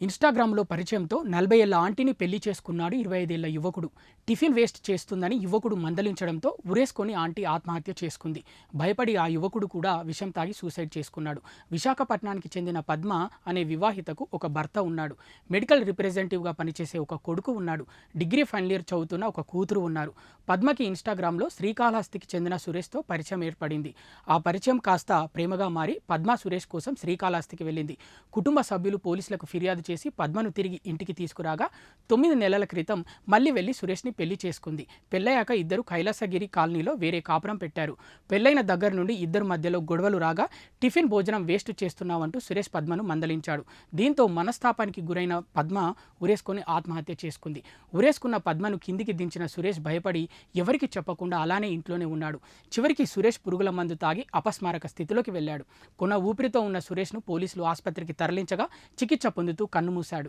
ఇన్‌స్టాగ్రామ్‌లో పరిచయంతో 40 ఏళ్ల ఆంటీని పెళ్లి చేసుకున్నాడు 25 ఏళ్ల యువకుడు. టిఫిన్ వేస్ట్ చేస్తుందని యువకుడు మందలించడంతో ఉరేసుకొని ఆంటీ ఆత్మహత్య చేసుకుంది. భయపడి ఆ యువకుడు కూడా విషం తాగి సూసైడ్ చేసుకున్నాడు. విశాఖపట్నానికి చెందిన పద్మ అనే వివాహితకు ఒక భర్త ఉన్నాడు. మెడికల్ రిప్రజెంటేటివ్‌గా పనిచేసే ఒక కొడుకు ఉన్నాడు. డిగ్రీ ఫైనల్ ఇయర్ చదువుతున్న ఒక కూతురు ఉన్నారు. పద్మకి ఇన్‌స్టాగ్రామ్‌లో శ్రీకాళహస్తికి చెందిన సురేష్‌తో పరిచయం ఏర్పడింది. ఆ పరిచయం కాస్త ప్రేమగా మారి పద్మ సురేష్ కోసం శ్రీకాళహస్తికి వెళ్ళింది. కుటుంబ సభ్యులు పోలీసులకు ఫిర్యాదు చేసి పద్మను తిరిగి ఇంటికి తీసుకురాగా 9 నెలల క్రితం మళ్ళీ వెళ్లి సురేష్ని పెళ్లి చేసుకుంది. పెళ్ళయ్యాక ఇద్దరు కైలాసగిరి కాలనీలో వేరే కాపురం పెట్టారు. పెళ్లైన దగ్గర నుండి ఇద్దరు మధ్యలో గొడవలు రాగా టిఫిన్ భోజనం వేస్ట్ చేస్తున్నావంటూ సురేష్ పద్మను మందలించాడు. దీంతో మనస్తాపానికి గురైన పద్మ ఉరేసుకొని ఆత్మహత్య చేసుకుంది. ఉరేసుకున్న పద్మను కిందికి దించిన సురేష్ భయపడి ఎవరికి చెప్పకుండా అలానే ఇంట్లోనే ఉన్నాడు. చివరికి సురేష్ పురుగుల మందు తాగి అపస్మారక స్థితిలోకి వెళ్ళాడు. కొన ఊపిరితో ఉన్న సురేష్ను పోలీసులు ఆసుపత్రికి తరలించగా చికిత్స పొందుతూ కన్నుమూశాడు.